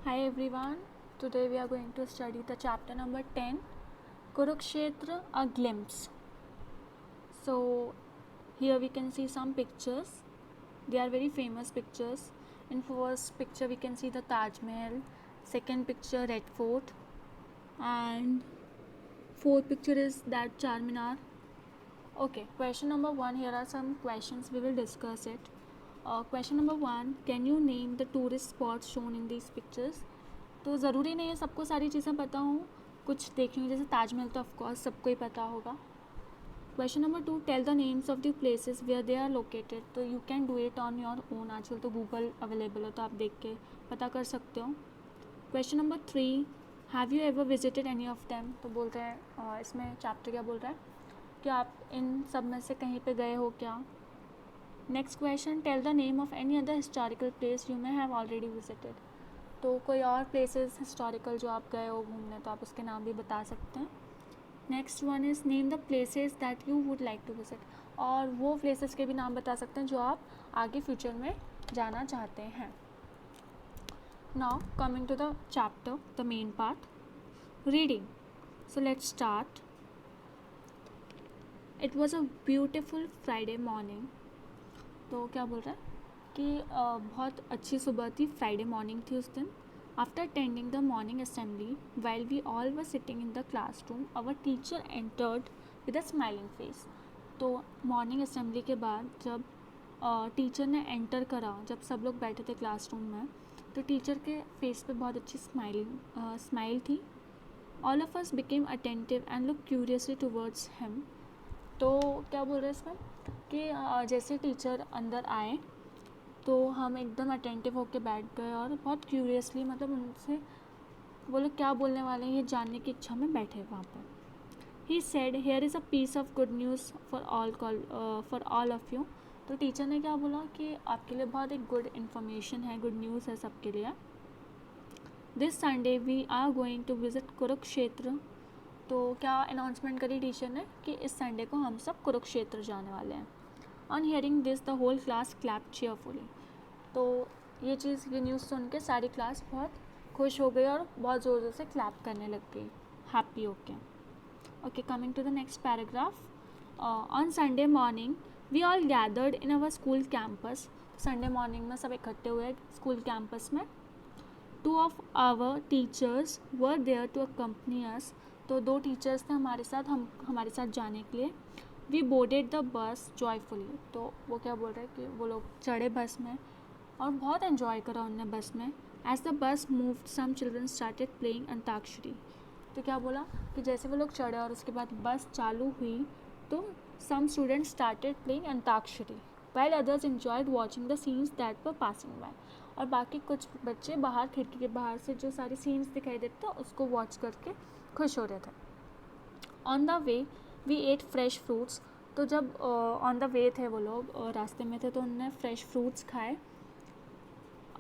Hi everyone, today we are going to study the chapter number 10, Kurukshetra, a glimpse. So here we can see some pictures. They are very famous pictures. In first picture we can see the Taj Mahal, second picture Red Fort, and fourth picture is that Charminar. Okay, question number 1, here are some questions, we will discuss it. Question number 1, can you name the tourist spots shown in these pictures? तो ज़रूरी नहीं है सबको सारी चीज़ें पता हों, कुछ देखी हुई जैसे ताजमहल तो ऑफकोर्स सबको ही पता होगा. Question number 2, tell the names of the places where they are located. तो you can do it on your own, आजकल तो गूगल अवेलेबल है तो आप देख के पता कर सकते हो. Question number 3, have you ever visited any of them. तो बोल रहे हैं इसमें चैप्टर क्या बोल रहा है कि आप इन सब में से कहीं पे गए हो क्या. Next question, tell the name of any other historical place you may have already visited. तो कोई और प्लेसेस हिस्टोरिकल जो आप गए हो घूमने तो आप उसके नाम भी बता सकते हैं. Next one is name the places that you would like to visit. और वो प्लेसेस के भी नाम बता सकते हैं जो आप आगे फ्यूचर में जाना चाहते हैं. Now coming to the chapter, the main part, reading. So let's start. It was a beautiful Friday morning. तो क्या बोल रहा है कि बहुत अच्छी सुबह थी, फ्राइडे मॉर्निंग थी उस दिन. After attending the morning assembly while we all were sitting in the classroom our teacher entered with a smiling face. तो मॉर्निंग असेंबली के बाद जब टीचर ने एंटर करा, जब सब लोग बैठे थे क्लासरूम में, तो टीचर के फेस पे बहुत अच्छी स्माइल थी. All of us became attentive and look curiously towards him. तो क्या बोल रहे हैं इसमें कि जैसे टीचर अंदर आए तो हम एकदम अटेंटिव होकर बैठ गए और बहुत क्यूरियसली, मतलब उनसे वो लोग क्या बोलने वाले हैं ये जानने की इच्छा में बैठे वहाँ पर. He said here is a piece of good news for all of you. तो टीचर ने क्या बोला कि आपके लिए बहुत एक गुड इन्फॉर्मेशन है, गुड न्यूज़ है सबके लिए. This Sunday we are going to visit Kurukshetra. तो क्या अनाउंसमेंट करी टीचर ने कि इस संडे को हम सब कुरुक्षेत्र जाने वाले हैं. On hearing this the whole class clap cheerfully. तो ये न्यूज़ सुन के सारी क्लास बहुत खुश हो गई और बहुत ज़ोर ज़ोर से क्लैप करने लग गई, हैप्पी होके. Okay, coming to the next paragraph. On Sunday morning we all gathered in our school campus. Sunday morning में सब इकट्ठे हुए स्कूल कैंपस में. 2 of our teachers were there to accompany us. तो 2 टीचर्स थे हमारे साथ जाने के लिए. We boarded the bus joyfully. तो वो क्या बोल रहे हैं कि वो लोग चढ़े बस में और बहुत एंजॉय करा उनने बस में. As the bus moved some children started playing antakshari. तो क्या बोला कि जैसे वो लोग चढ़े और उसके बाद बस चालू हुई तो some students started playing antakshari while others enjoyed watching the scenes that were passing by. और बाकी कुछ बच्चे बाहर खिड़की के बाहर से जो सारी सीन्स दिखाई देते थे उसको वॉच करके खुश हो रहे थे. On the way we ate fresh fruits. तो जब ऑन द वे थे वो लोग, रास्ते में थे, तो उन्होंने फ्रेश फ्रूट्स खाए.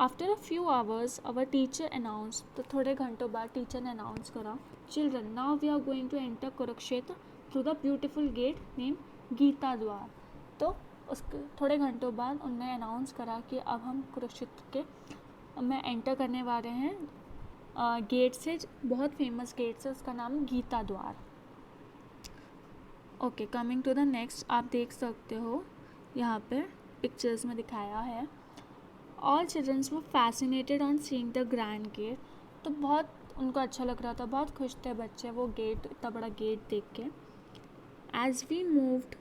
After a few hours our teacher announce. तो थोड़े घंटों बाद टीचर ने अनाउंस करा, children now we are going to enter Kurukshetra through the beautiful gate name Gita Dwar. तो उसके थोड़े घंटों बाद उन्होंने अनाउंस करा कि अब हम कुरुक्षेत्र के में एंटर करने वाले हैं गेट से, बहुत फेमस गेट से, उसका नाम Gita Dwar. Okay, coming to the next, आप देख सकते हो यहाँ पे पिक्चर्स में दिखाया है. All childrens were fascinated on seeing the grand gate. तो बहुत उनको अच्छा लग रहा था, बहुत खुश थे बच्चे वो गेट, इतना बड़ा गेट देख के. As we moved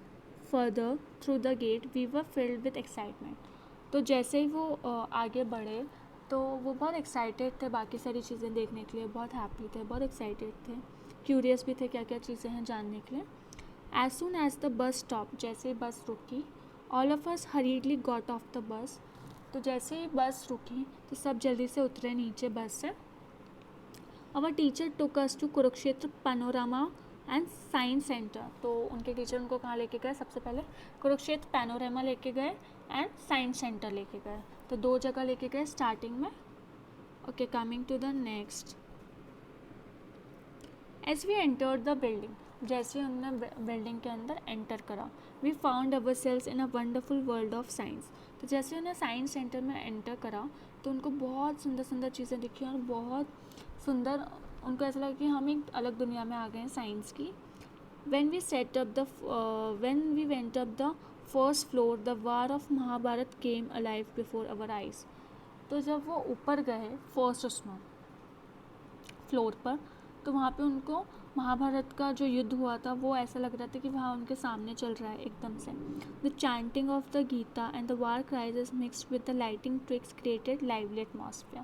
further through the gate we were filled with excitement. तो जैसे ही वो आगे बढ़े तो वो बहुत एक्साइटेड थे बाकी सारी चीज़ें देखने के लिए, बहुत हैप्पी थे, बहुत एक्साइटेड थे, क्यूरियस भी थे क्या क्या चीज़ें हैं जानने के लिए. As soon as the bus stop. जैसे ही बस रुकी, all of us hurriedly got off the bus. तो जैसे ही बस रुकी तो सब जल्दी से उतरे नीचे बस से. Our teacher took us to Kurukshetra panorama and science centre. तो उनके टीचर उनको कहाँ लेके गए, सबसे पहले कुरुक्षेत्र पैनोरामा लेके गए एंड साइंस सेंटर लेके गए. तो 2 जगह लेके गए स्टार्टिंग में. Okay, coming to the next. As we entered the building. जैसे ही उन्होंने बिल्डिंग के अंदर एंटर करा, we found ourselves in a wonderful world of science. तो जैसे उन्हें साइंस सेंटर में एंटर करा तो उनको बहुत सुंदर सुंदर चीज़ें दिखी और बहुत सुंदर, उनको ऐसा लगा कि हम एक अलग दुनिया में आ गए हैं साइंस की. When we went up the first floor, the war of Mahabharat came alive before our eyes. तो जब वो ऊपर गए फर्स्ट उसमें फ्लोर पर, तो वहाँ पे उनको महाभारत का जो युद्ध हुआ था वो ऐसा लग रहा था कि वहाँ उनके सामने चल रहा है एकदम से. The chanting of the Gita and the war cries mixed with the lighting tricks created lively atmosphere.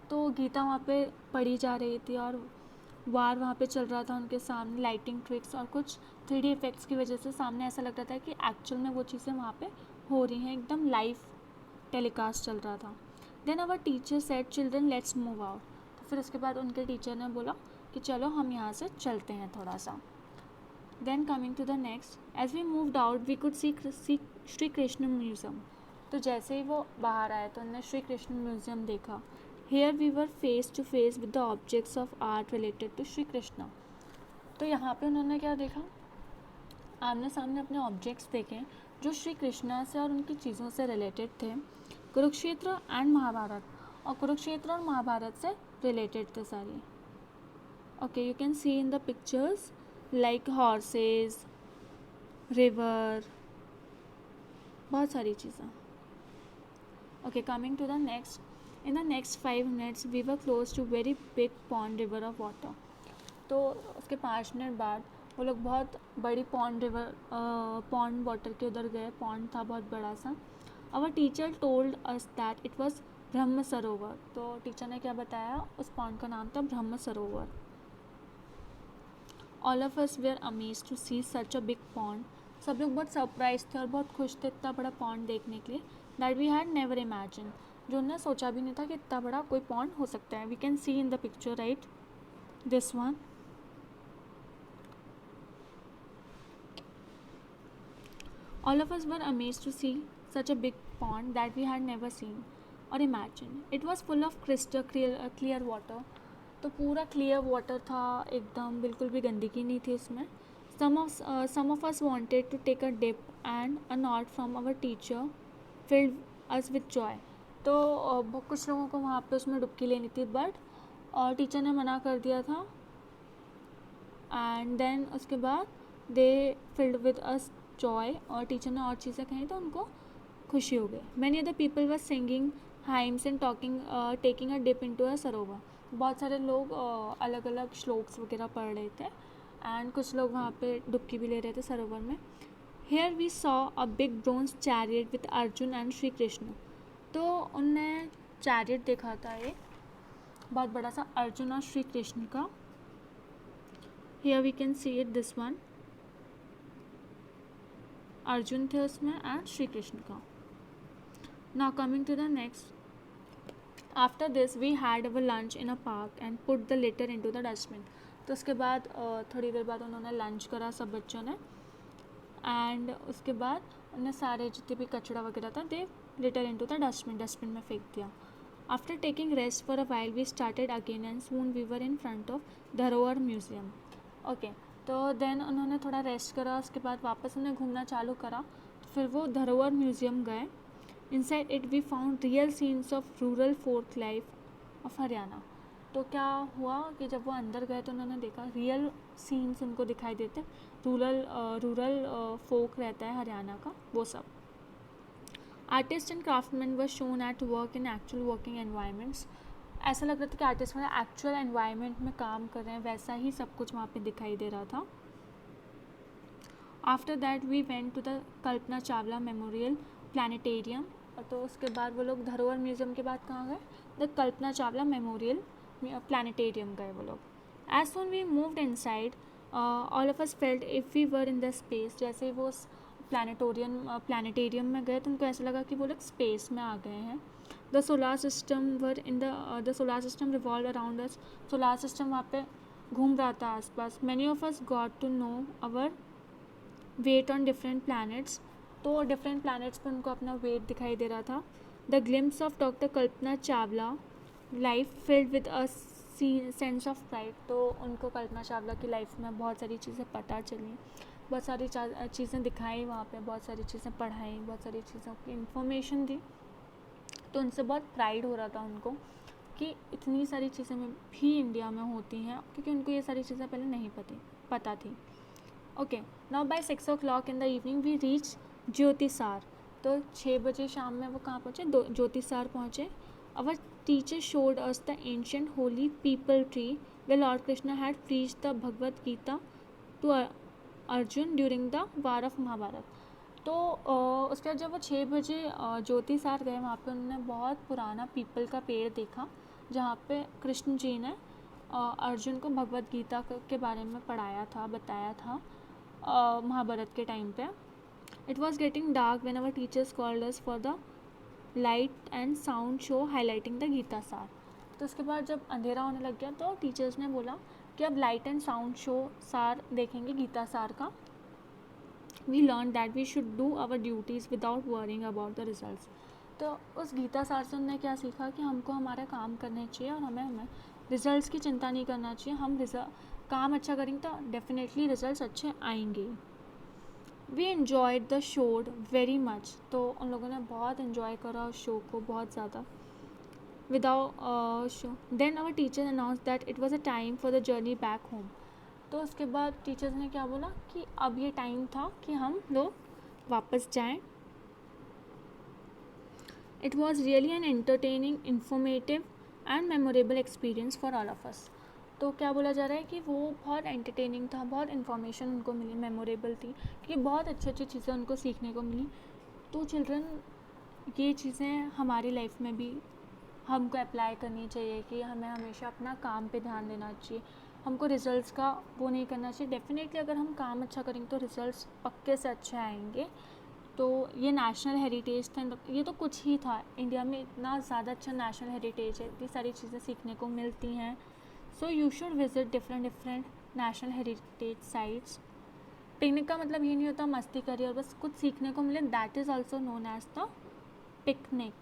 तो गीता वहाँ पे पढ़ी जा रही थी और वार वहाँ पे चल रहा था उनके सामने. लाइटिंग ट्रिक्स और कुछ 3D इफेक्ट्स की वजह से सामने ऐसा लग रहा था कि एक्चुअल में वो चीज़ें वहाँ पे हो रही हैं, एकदम लाइव टेलीकास्ट चल रहा था. Then our teacher said children let's move out. तो फिर उसके बाद उनके टीचर ने बोला कि चलो हम यहाँ से चलते हैं थोड़ा सा. Then coming to the next, as we moved out we could see Shri Krishna museum. तो जैसे ही वो बाहर आए तो उन्होंने श्री कृष्ण म्यूज़ियम देखा. Here we were face to face with the objects of art related to Shri Krishna. तो यहाँ पे उन्होंने क्या देखा, आमने सामने अपने ऑब्जेक्ट्स देखे जो श्री कृष्ण से और उनकी चीज़ों से रिलेटेड थे. कुरुक्षेत्र एंड महाभारत, और कुरुक्षेत्र और महाभारत से रिलेटेड थे सारी. Okay, you can see in the pictures like horses, river, बहुत सारी चीज़ें. Okay, coming to the next. In the next 5 minutes we were close to very big pond river of water. तो उसके 5 मिनट बाद वो लोग बहुत बड़ी पॉन्ड वाटर के उधर गए. पॉन्ड था बहुत बड़ा सा. Our teacher told us that it was ब्रह्म सरोवर. तो टीचर ने क्या बताया, उस पॉन्ड का नाम था ब्रह्म सरोवर. All of us were amazed to see such a big pond. सब लोग बहुत सरप्राइज थे और बहुत खुश थे इतना बड़ा पॉन्ड देखने के लिए. That we had never imagined, जो उन्होंने सोचा भी नहीं था कि इतना बड़ा कोई पॉन्ड हो सकता है. We can see in the picture right this one. All of us were amazed to see such a big pond that we had never seen or imagine. It was full of crystal clear water. तो पूरा clear water था एकदम, बिल्कुल भी गंदगी नहीं थी उसमें. some of us wanted to take a dip and a nod from our teacher filled us with joy. तो कुछ लोगों को वहाँ पे उसमें डुबकी लेनी थी बट टीचर ने मना कर दिया था. एंड देन उसके बाद they filled with us joy, और टीचर ने और चीज़ें कही तो उनको खुशी हो गई. Many other people were singing hymns and taking a dip into a sarovar. बहुत सारे लोग अलग अलग श्लोक्स वगैरह पढ़ रहे थे एंड कुछ लोग वहाँ पे डुबकी भी ले रहे थे सरोवर में. Here we saw a big bronze chariot with Arjun and Shri Krishna. तो उनने चैरियट देखा था एक बहुत बड़ा सा अर्जुन और श्री कृष्ण का. Here we can see it this one. Arjun थे उसमें एंड श्री कृष्ण का. Now coming to the next. After this we had our lunch in a park and put the litter into the dustbin. तो उसके बाद थोड़ी देर बाद उन्होंने लंच करा सब बच्चों ने एंड उसके बाद उन्हें सारे जितने भी कचरा वगैरह था they litter into the dustbin में फेंक दिया. After taking rest for a while we started again and soon we were in front of Dharohar museum. Okay, तो देन उन्होंने थोड़ा रेस्ट करा, उसके बाद वापस उन्हें घूमना चालू करा. तो फिर वो धरोहर म्यूज़ियम गए. Inside it we found real scenes of rural folk life of Haryana. तो क्या हुआ कि जब वो अंदर गए तो उन्होंने देखा रियल सीन्स उनको दिखाई देते. रूरल फोक रहता है हरियाणा का, वो सब. Artist and craftsman were shown at work in actual working environments. ऐसा लग रहा था कि आर्टिस्ट में एक्चुअल एनवायरनमेंट में काम कर रहे हैं, वैसा ही सब कुछ वहाँ पे दिखाई दे रहा था. After that we went to the Kalpana Chawla memorial planetarium. तो उसके बाद वो लोग धरोहर म्यूज़ियम के बाद कहाँ गए, the Kalpana Chawla memorial planetarium गए वो लोग. As soon we moved inside all of us felt if we were in the space. जैसे ही वो प्लानिटेरियम में गए तो उनको ऐसा लगा कि वो लोग स्पेस में आ गए हैं. The solar system solar system revolve around us. Solar system वहाँ पे घूम रहा था आसपास. Many of us got to know our weight on different planets. तो डिफरेंट प्लैनेट्स पे उनको अपना वेट दिखाई दे रहा था. The glimpse of doctor Kalpana Chawla life filled with a sense of pride. तो उनको कल्पना चावला की लाइफ में बहुत सारी चीज़ें पता चली, बहुत सारी चीज़ें दिखाई वहाँ पे, बहुत सारी चीज़ें पढ़ाई, बहुत सारी चीज़ों की इन्फॉर्मेशन दी. तो उनसे बहुत प्राइड हो रहा था उनको कि इतनी सारी चीज़ें में भी इंडिया में होती हैं, क्योंकि उनको ये सारी चीज़ें पहले नहीं पता थी. Okay, now by 6 o'clock in the evening we reach Jyotisar. तो 6 बजे शाम में वो कहाँ पहुँचे? ज्योतिसार पहुँचे. Our teacher showed us the ancient holy peepal tree where Lord Krishna had preached the Bhagavad Gita to Arjun during the war of Mahabharat. तो उसके बाद जब वो 6 बजे ज्योतिसार गए, वहाँ पे उन्होंने बहुत पुराना पीपल का पेड़ देखा जहाँ पे कृष्ण जी ने अर्जुन को भगवद गीता के बारे में पढ़ाया था, बताया था महाभारत के टाइम पे. It was getting dark when our teachers called us for the light and sound show highlighting the Gita Saar. तो उसके बाद जब अंधेरा होने लग गया तो टीचर्स ने बोला कि अब लाइट एंड साउंड शो सार देखेंगे गीता सार का. We learn that we should do our duties without worrying about the results. तो उस गीता सार से उन्होंने क्या सीखा कि हमको हमारा काम करने चाहिए और हमें रिजल्ट्स की चिंता नहीं करना चाहिए. हम काम अच्छा करेंगे तो डेफिनेटली रिजल्ट्स अच्छे आएंगे. We enjoyed the show very much. तो उन लोगों ने बहुत इन्जॉय करा उस शो को, बहुत ज़्यादा. without show. Then our teacher announced that it was a time for the journey back home. तो उसके बाद टीचर्स ने क्या बोला कि अब ये टाइम था कि हम लोग वापस जाएं. It was really an entertaining, informative and memorable experience for all of us. तो क्या बोला जा रहा है कि वो बहुत एंटरटेनिंग था, बहुत इन्फॉर्मेशन उनको मिली, मेमोरेबल थी, कि बहुत अच्छी अच्छी चीज़ें उनको सीखने को मिली. तो चिल्ड्रन, ये चीज़ें हमारी लाइफ में भी हमको अप्लाई करनी चाहिए कि हमें हमेशा अपना काम पे ध्यान देना चाहिए. हमको रिज़ल्ट्स का वो नहीं करना चाहिए. डेफिनेटली अगर हम काम अच्छा करेंगे तो रिज़ल्ट्स पक्के से अच्छे आएंगे. तो ये नेशनल हेरिटेज था. ये तो कुछ ही था. इंडिया में इतना ज़्यादा अच्छा नेशनल हेरिटेज है, इतनी सारी चीज़ें सीखने को मिलती हैं. So you should visit different national heritage sites. Picnic का मतलब ये नहीं होता मस्ती करिए और बस कुछ सीखने को मिले. That is also known as the picnic.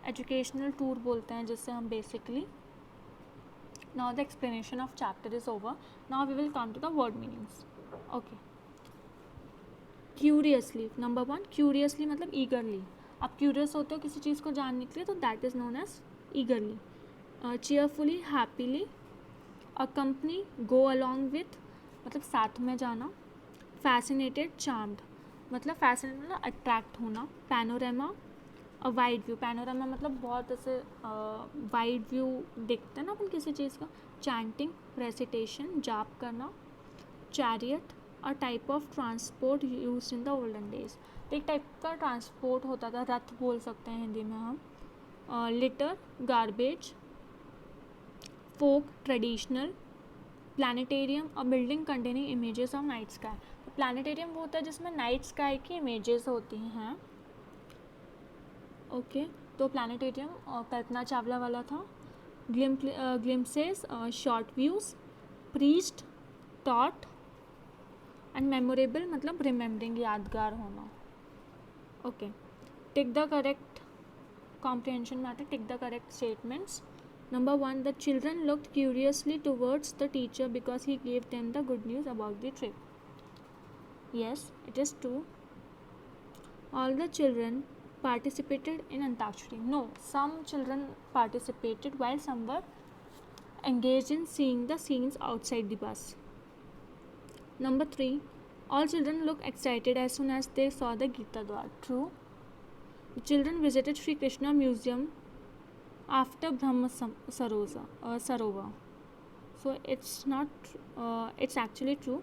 Educational tour बोलते हैं जिससे हम basically. Now the explanation of chapter is over. Now we will come to the word meanings. Okay, curiously. Number 1, curiously मतलब ईगरली. आप क्यूरियस होते हो किसी चीज़ को जानने के लिए तो that is known as eagerly. Cheerfully, happily. Accompany, go along with मतलब साथ में जाना. फैसिनेटेड, चार्म्ड मतलब फैसिनेट मतलब अट्रैक्ट होना. Panorama, a wide view. Panorama मतलब बहुत ऐसे वाइड व्यू देखते हैं ना अपन किसी चीज़ का. चैंटिंग, रेसिटेशन, जाप करना. Chariot, a type of transport use in the olden days. एक टाइप का ट्रांसपोर्ट होता था, रथ बोल सकते हैं हिंदी में हम. Litter, garbage. Folk, traditional. Planetarium, a building containing images of night sky. Planetarium वो होता है जिसमें नाइट स्काई की इमेजेस होती हैं. ओके, तो प्लानिटेरियम कल्पना चावला वाला था. Glimpses, short views. Preached, taught. And memorable मतलब रिमेम्बरिंग, यादगार होना. Okay, tick the correct comprehension matter. Tick the correct statements. Number 1, the children looked curiously towards the teacher because he gave them the good news about the trip. Yes, it is true. All the children participated in Antakshari. No, some children participated while some were engaged in seeing the scenes outside the bus. Number 3, all children looked excited as soon as they saw the Gita Dwar. True. The children visited Sri Krishna Museum after Brahma Sarovar. So it's not. It's actually true.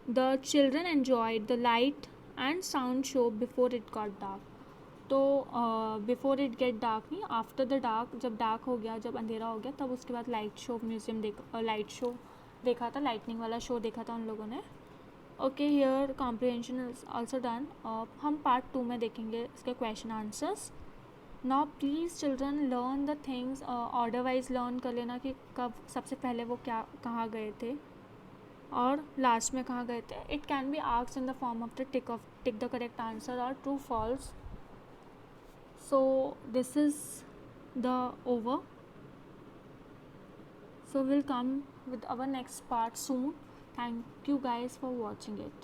The children enjoyed the light and sound show before it got dark. तो before it get dark नहीं, after the dark. जब dark हो गया, जब अंधेरा हो गया, तब उसके बाद light show museum light show देखा था. लाइटनिंग वाला शो देखा था उन लोगों ने. Okay, here comprehension is also done. हम पार्ट 2 में देखेंगे इसके question answers. Now please children learn the things order wise learn कर लेना कि कब सबसे पहले वो कहाँ गए थे और लास्ट में कहाँ गए थे. It can be asked in the form of the tick the correct answer or true false. So this is the over. So we'll come with our next part soon. Thank you guys for watching it.